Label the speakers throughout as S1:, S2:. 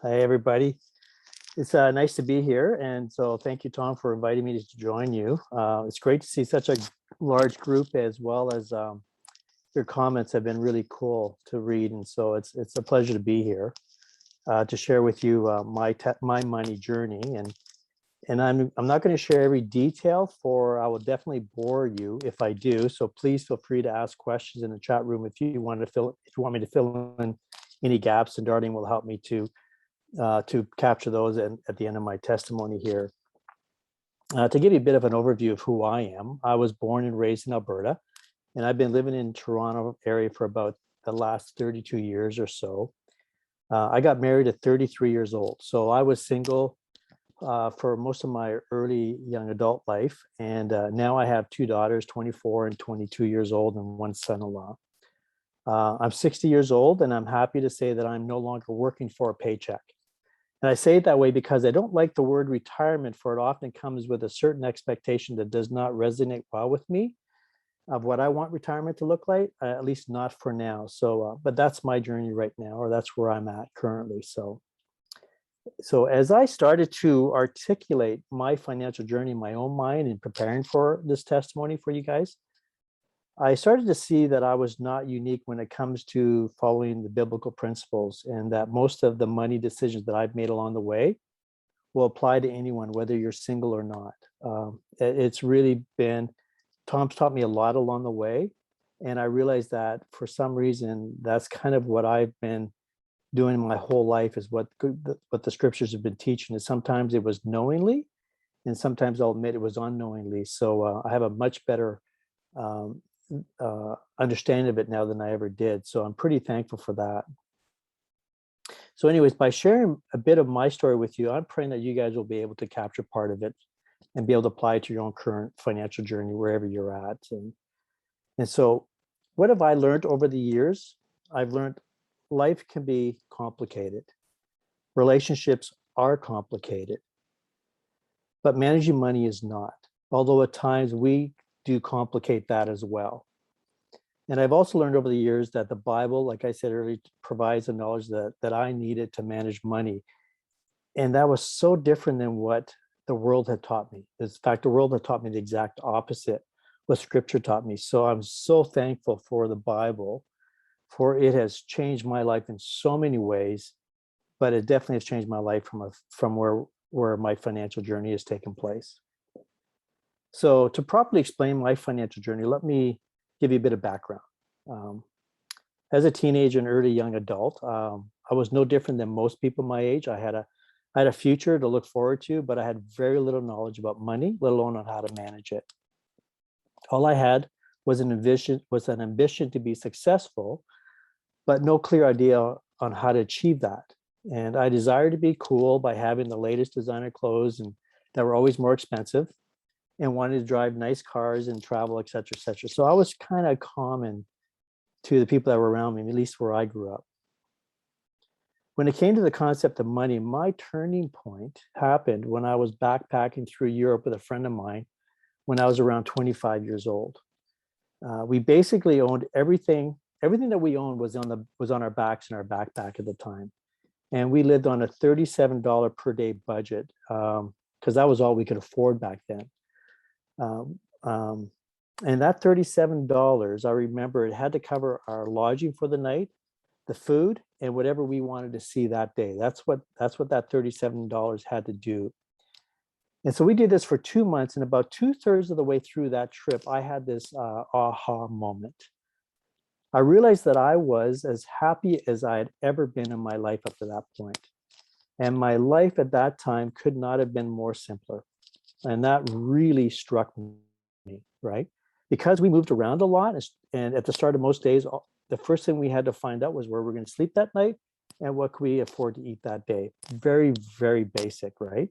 S1: Hi, everybody. It's nice to be here. And so thank you, Tom, for inviting me to join you. It's great to see such a large group as well as your comments have been really cool to read. And so it's a pleasure to be here to share with you my money journey. And I'm not going to share every detail for I will definitely bore you if I do. So please feel free to ask questions in the chat room if you want me to fill in any gaps, and Darlene will help me to capture those at the end of my testimony here. To give you a bit of an overview of who I am, I was born and raised in Alberta, and I've been living in Toronto area for about the last 32 years or so. I got married at 33 years old, so I was single for most of my early young adult life, and now I have two daughters, 24 and 22 years old, and one son-in-law. I'm 60 years old, and I'm happy to say that I'm no longer working for a paycheck. And I say it that way because I don't like the word retirement, for it often comes with a certain expectation that does not resonate well with me of what I want retirement to look like, at least not for now. So, but that's my journey right now, or that's where I'm at currently. So as I started to articulate my financial journey in my own mind and preparing for this testimony for you guys, I started to see that I was not unique when it comes to following the biblical principles, and that most of the money decisions that I've made along the way will apply to anyone, whether you're single or not. It's really been, Tom's taught me a lot along the way. And I realized that for some reason, that's kind of what I've been doing my whole life, is what the scriptures have been teaching. And sometimes it was knowingly, and sometimes I'll admit it was unknowingly. So I have a much better um, understanding of it now than I ever did. So I'm pretty thankful for that. So anyways, by sharing a bit of my story with you, I'm praying that you guys will be able to capture part of it and be able to apply it to your own current financial journey, wherever you're at. And so what have I learned over the years? I've learned life can be complicated. Relationships are complicated, but managing money is not. Although at times we do complicate that as well. And I've also learned over the years that the Bible, like I said earlier, provides the knowledge that I needed to manage money. And that was so different than what the world had taught me. In fact, the world had taught me the exact opposite, what scripture taught me. So I'm so thankful for the Bible, for it has changed my life in so many ways, but it definitely has changed my life from where my financial journey has taken place. So to properly explain my financial journey, let me give you a bit of background. Um, as a teenager and early young adult, I was no different than most people my age. I had a future to look forward to, but I had very little knowledge about money, let alone on how to manage it. All I had was an ambition to be successful, but no clear idea on how to achieve that. And I desired to be cool by having the latest designer clothes and that were always more expensive, and wanted to drive nice cars and travel, et cetera, et cetera. So I was kind of common to the people that were around me, at least where I grew up. When it came to the concept of money, my turning point happened when I was backpacking through Europe with a friend of mine when I was around 25 years old. We basically owned everything. Everything that we owned was on our backs in our backpack at the time. And we lived on a $37 per day budget because that was all we could afford back then. And that $37, I remember it had to cover our lodging for the night, the food, and whatever we wanted to see that day. That's what that $37 had to do. And so we did this for 2 months, and about 2/3 of the way through that trip, I had this aha moment. I realized that I was as happy as I had ever been in my life up to that point. And my life at that time could not have been more simpler. And that really struck me, right? Because we moved around a lot, and at the start of most days, the first thing we had to find out was where we're going to sleep that night and what could we afford to eat that day. Very, very basic, right?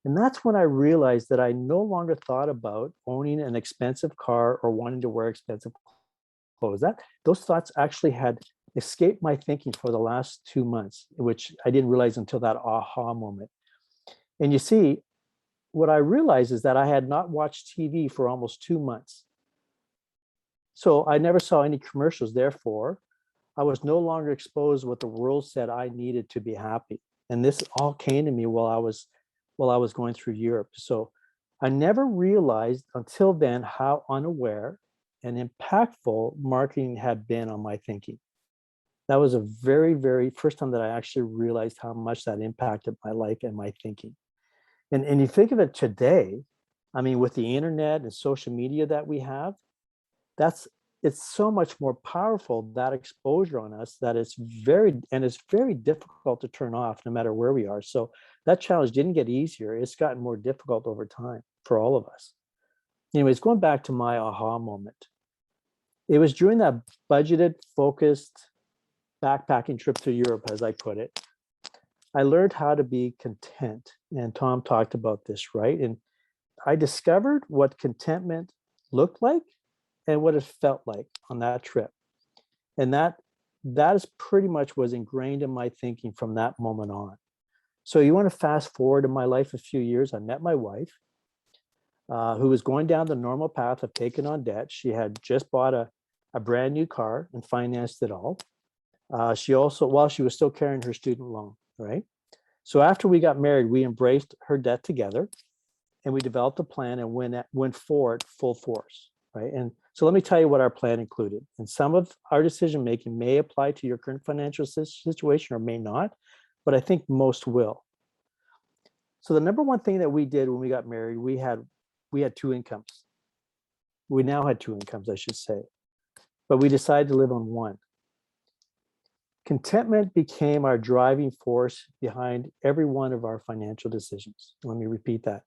S1: And that's when I realized that I no longer thought about owning an expensive car or wanting to wear expensive clothes. Those thoughts actually had escaped my thinking for the last 2 months, which I didn't realize until that aha moment. And you see, what I realized is that I had not watched TV for almost 2 months. So I never saw any commercials. Therefore, I was no longer exposed to what the world said I needed to be happy. And this all came to me while I was going through Europe. So I never realized until then how unaware and impactful marketing had been on my thinking. That was a very, very first time that I actually realized how much that impacted my life and my thinking. And you think of it today, I mean, with the internet and social media that we have, that's it's so much more powerful, that exposure on us, that it's very difficult to turn off no matter where we are. So that challenge didn't get easier. It's gotten more difficult over time for all of us. Anyways, going back to my aha moment, it was during that budgeted, focused backpacking trip to Europe, as I put it. I learned how to be content. And Tom talked about this, right? And I discovered what contentment looked like and what it felt like on that trip. And that is pretty much was ingrained in my thinking from that moment on. So you want to fast forward in my life a few years. I met my wife, who was going down the normal path of taking on debt. She had just bought a brand new car and financed it all. She also, while she was still carrying her student loan, right? So after we got married, we embraced her debt together, and we developed a plan and went for it full force, right? And so let me tell you what our plan included. And some of our decision making may apply to your current financial situation or may not, but I think most will. So the number one thing that we did when we got married, we had two incomes. We now had two incomes, I should say, but we decided to live on one. Contentment became our driving force behind every one of our financial decisions. Let me repeat that.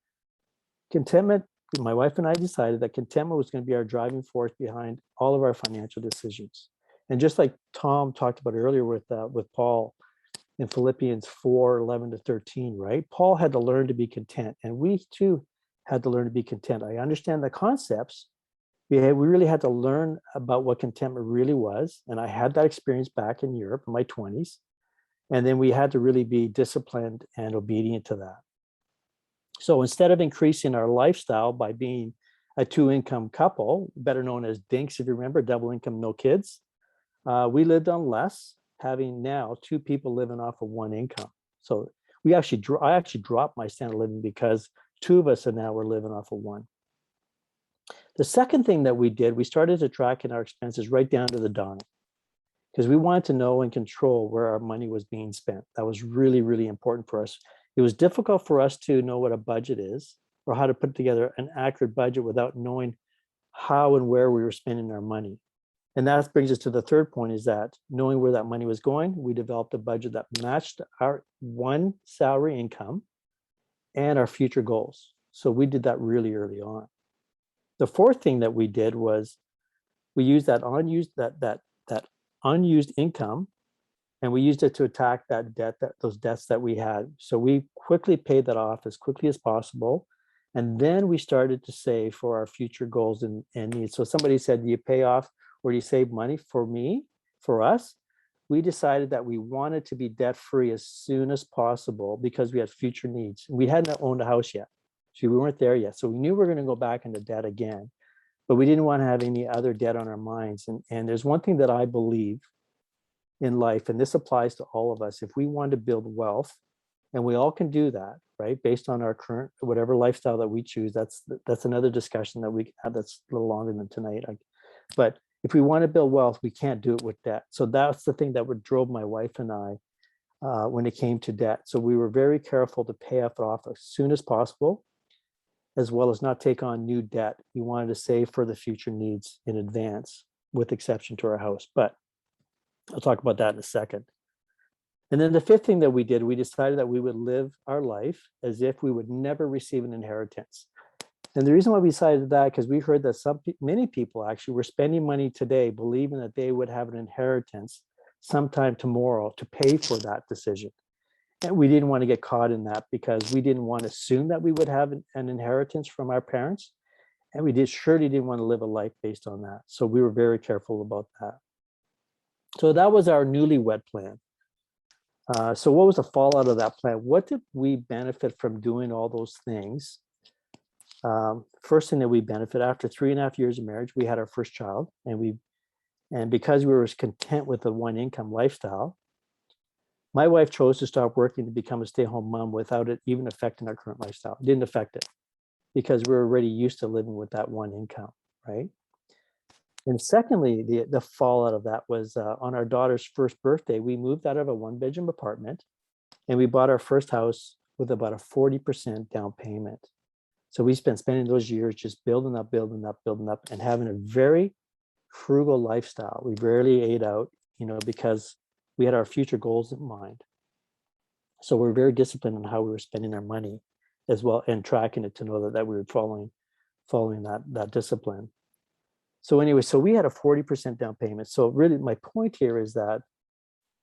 S1: Contentment, my wife and I decided that contentment was going to be our driving force behind all of our financial decisions. And just like Tom talked about earlier with Paul in Philippians 4:11-13, right? Paul had to learn to be content, and we too had to learn to be content. I understand the concepts. We really had to learn about what contentment really was. And I had that experience back in Europe in my 20s. And then we had to really be disciplined and obedient to that. So instead of increasing our lifestyle by being a two-income couple, better known as DINKs, if you remember, double income, no kids, we lived on less, having now two people living off of one income. So I actually dropped my standard of living because two of us are now we're living off of one. The second thing that we did, we started to track in our expenses right down to the dime, because we wanted to know and control where our money was being spent. That was really, really important for us. It was difficult for us to know what a budget is or how to put together an accurate budget without knowing how and where we were spending our money. And that brings us to the third point, is that knowing where that money was going, we developed a budget that matched our one salary income and our future goals. So we did that really early on. The fourth thing that we did was we used that unused income, and we used it to attack that debt, those debts that we had. So we quickly paid that off as quickly as possible. And then we started to save for our future goals and needs. So somebody said, do you pay off or do you save money? For us, we decided that we wanted to be debt free as soon as possible because we had future needs. We hadn't owned a house yet. So we weren't there yet. So we knew we were going to go back into debt again, but we didn't want to have any other debt on our minds. And there's one thing that I believe in life, and this applies to all of us. If we want to build wealth, and we all can do that, right? Based on our current, whatever lifestyle that we choose, that's another discussion that we can have that's a little longer than tonight. But if we want to build wealth, we can't do it with debt. So that's the thing that drove my wife and I when it came to debt. So we were very careful to pay it off as soon as possible, as well as not take on new debt. We wanted to save for the future needs in advance, with exception to our house. But I'll talk about that in a second. And then the fifth thing that we did, we decided that we would live our life as if we would never receive an inheritance. And the reason why we decided that, because we heard that many people actually were spending money today believing that they would have an inheritance sometime tomorrow to pay for that decision. And we didn't want to get caught in that, because we didn't want to assume that we would have an inheritance from our parents. And we surely didn't want to live a life based on that. So we were very careful about that. So that was our newlywed plan. So what was the fallout of that plan? What did we benefit from doing all those things? First thing that we benefit, after 3.5 years of marriage, we had our first child, and And because we were content with the one income lifestyle, my wife chose to stop working to become a stay-at-home mom without it even affecting our current lifestyle. It didn't affect it because we're already used to living with that one income, right? And secondly, the fallout of that was on our daughter's first birthday, we moved out of a one-bedroom apartment and we bought our first house with about a 40% down payment. So we spending those years just building up, and having a very frugal lifestyle. We rarely ate out, because we had our future goals in mind. So we're very disciplined on how we were spending our money as well, and tracking it to know that we were following that discipline. So anyway, so we had a 40% down payment. So really my point here is that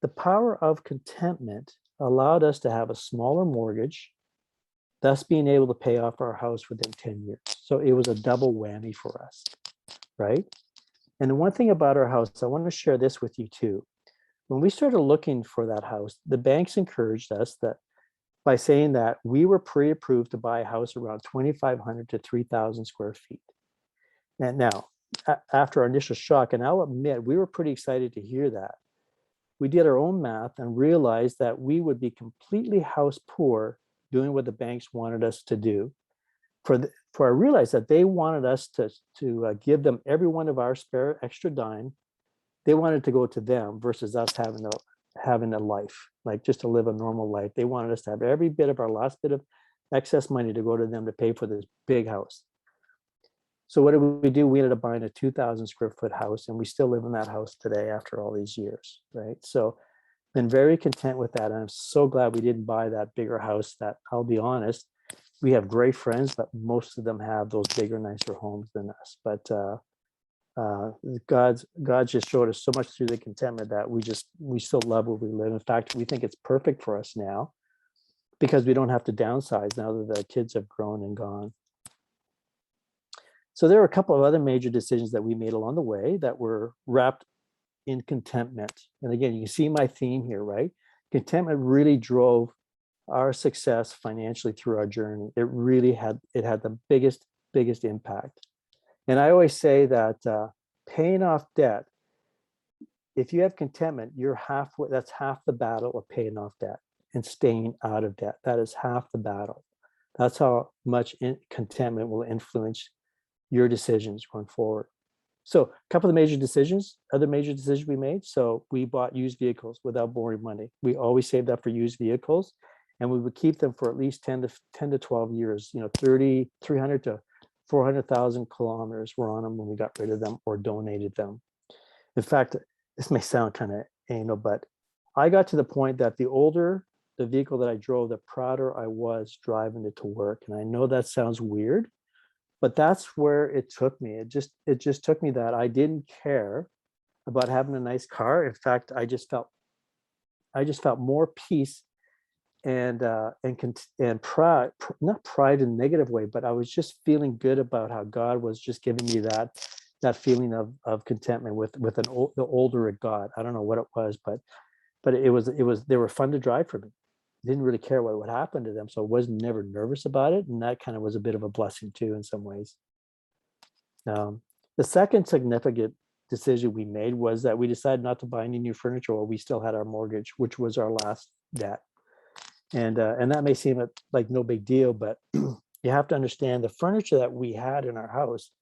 S1: the power of contentment allowed us to have a smaller mortgage, thus being able to pay off our house within 10 years. So it was a double whammy for us, right? And the one thing about our house, I want to share this with you too. When we started looking for that house, the banks encouraged us that by saying that we were pre-approved to buy a house around 2,500 to 3,000 square feet. And now, after our initial shock, and I'll admit, we were pretty excited to hear that. We did our own math and realized that we would be completely house poor doing what the banks wanted us to do. For I realized that they wanted us to give them every one of our spare extra dime. They wanted to go to them versus us having a life, like just to live a normal life. They wanted us to have every bit of our last bit of excess money to go to them to pay for this big house. So what did we do? We ended up buying a 2,000 square foot house, and we still live in that house today after all these years, right? So been very content with that. And I'm so glad we didn't buy that bigger house. That, I'll be honest, we have great friends, but most of them have those bigger, nicer homes than us. But God just showed us so much through the contentment that we still love where we live. In fact, we think it's perfect for us now because we don't have to downsize now that the kids have grown and gone. So there are a couple of other major decisions that we made along the way that were wrapped in contentment. And again, you can see my theme here, right? Contentment really drove our success financially through our journey. It really had the biggest impact. And I always say that paying off debt, if you have contentment, that's half the battle of paying off debt and staying out of debt. That is half the battle. That's how much contentment will influence your decisions going forward. So a couple of other major decisions we made. So we bought used vehicles without borrowing money. We always saved up for used vehicles, and we would keep them for at least 10 to 12 years, 300 to 400,000 kilometers were on them when we got rid of them or donated them. In fact, this may sound kind of anal, but I got to the point that the older the vehicle that I drove, the prouder I was driving it to work. And I know that sounds weird, but that's where it took me. It just took me that I didn't care about having a nice car. In fact, I just felt more peace and pride, not pride in a negative way, but I was just feeling good about how God was just giving me that feeling of contentment with the older it got. I don't know what it was, but it was they were fun to drive for me. Didn't really care what would happen to them, so I was never nervous about it, and that kind of was a bit of a blessing too in some ways. The second significant decision we made was that we decided not to buy any new furniture while we still had our mortgage, which was our last debt. And that may seem like no big deal, but you have to understand the furniture that we had in our house,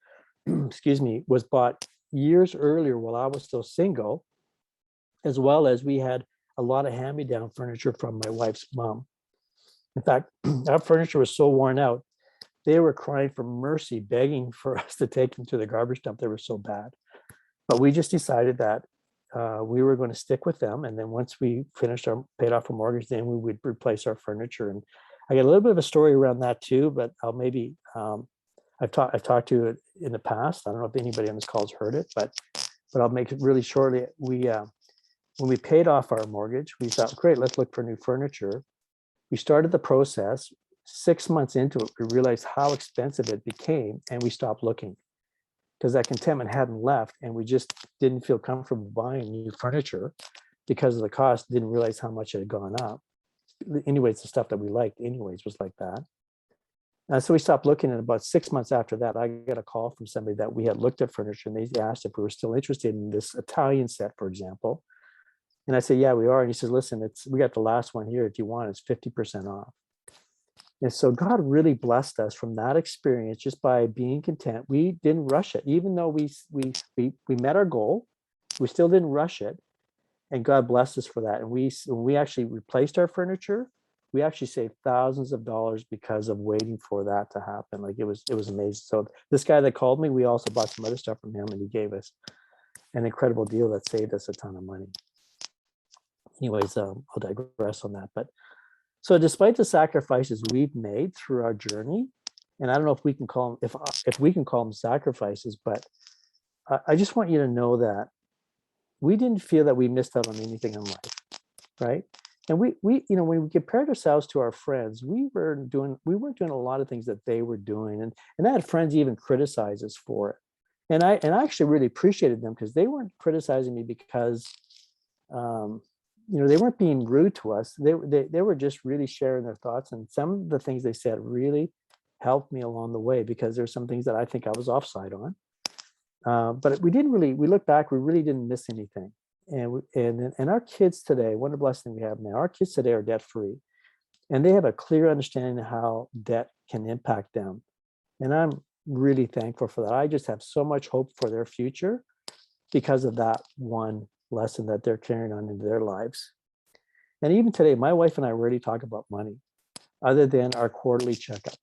S1: excuse me, was bought years earlier while I was still single, as well as we had a lot of hand-me-down furniture from my wife's mom. In fact, our furniture was so worn out, they were crying for mercy, begging for us to take them to the garbage dump. They were so bad. But we just decided that we were going to stick with them. And then once we paid off our mortgage, then we would replace our furniture. And I got a little bit of a story around that too, but I've talked to it in the past. I don't know if anybody on this call has heard it, but I'll make it really shortly. When we paid off our mortgage, we thought, great, let's look for new furniture. We started the process. 6 months into it, we realized how expensive it became, and we stopped looking because that contentment hadn't left, and we just didn't feel comfortable buying new furniture because of the cost. Didn't realize how much it had gone up. Anyways, the stuff that we liked anyways was like that. So we stopped looking, and about 6 months after that, I got a call from somebody that we had looked at furniture, and they asked if we were still interested in this Italian set, for example. And I said, yeah, we are. And he says, listen, we got the last one here. If you want, it's 50% off. And so God really blessed us from that experience just by being content. We didn't rush it, even though we met our goal. We still didn't rush it, and God blessed us for that. And we actually replaced our furniture. We actually saved thousands of dollars because of waiting for that to happen. Like it was amazing. So this guy that called me, we also bought some other stuff from him, and he gave us an incredible deal that saved us a ton of money. Anyways, I'll digress on that. But so despite the sacrifices we've made through our journey, and I don't know if we can call them, if we can call them sacrifices, but I just want you to know that we didn't feel that we missed out on anything in life, right? And we when we compared ourselves to our friends, we weren't doing a lot of things that they were doing, and I had friends even criticize us for it, and I actually really appreciated them because they weren't criticizing me because they weren't being rude to us. They were just really sharing their thoughts, and some of the things they said really helped me along the way because there's some things that I think I was offside on. But we look back, we really didn't miss anything. And our kids today, one of the blessings we have now, our kids today are debt free, and they have a clear understanding of how debt can impact them. And I'm really thankful for that. I just have so much hope for their future because of that one lesson that they're carrying on into their lives. And even today, my wife and I rarely talk about money other than our quarterly checkups,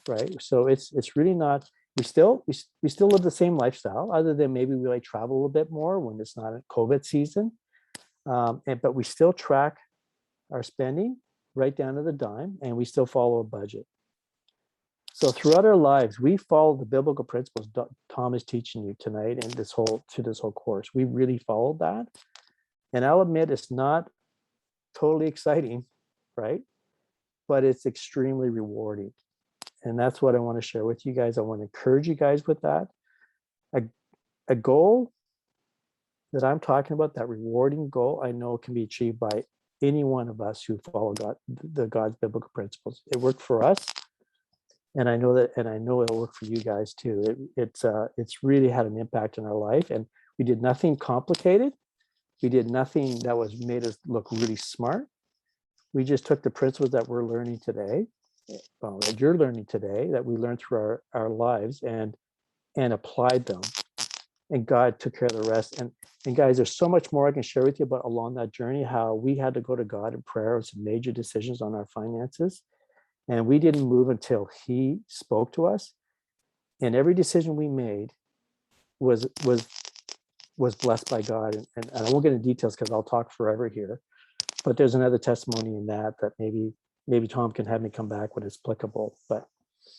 S1: right? So it's really not, we still live the same lifestyle, other than maybe we like travel a little bit more when it's not a COVID season. But we still track our spending right down to the dime, and we still follow a budget. So throughout our lives, we follow the biblical principles Tom is teaching you tonight and through this whole course. We really followed that. And I'll admit it's not totally exciting, right? But it's extremely rewarding. And that's what I want to share with you guys. I want to encourage you guys with that. A goal that I'm talking about, that rewarding goal, I know can be achieved by any one of us who follow God's biblical principles. It worked for us. And I know it'll work for you guys too. It's really had an impact in our life, and we did nothing complicated. We did nothing that was made us look really smart. We just took the principles that we're learning today, that you're learning today, that we learned through our lives, and applied them. And God took care of the rest. And guys, there's so much more I can share with you about along that journey, how we had to go to God in prayer with some major decisions on our finances. And we didn't move until he spoke to us. And every decision we made was blessed by God. And I won't get into details because I'll talk forever here. But there's another testimony in that maybe Tom can have me come back when it's applicable. But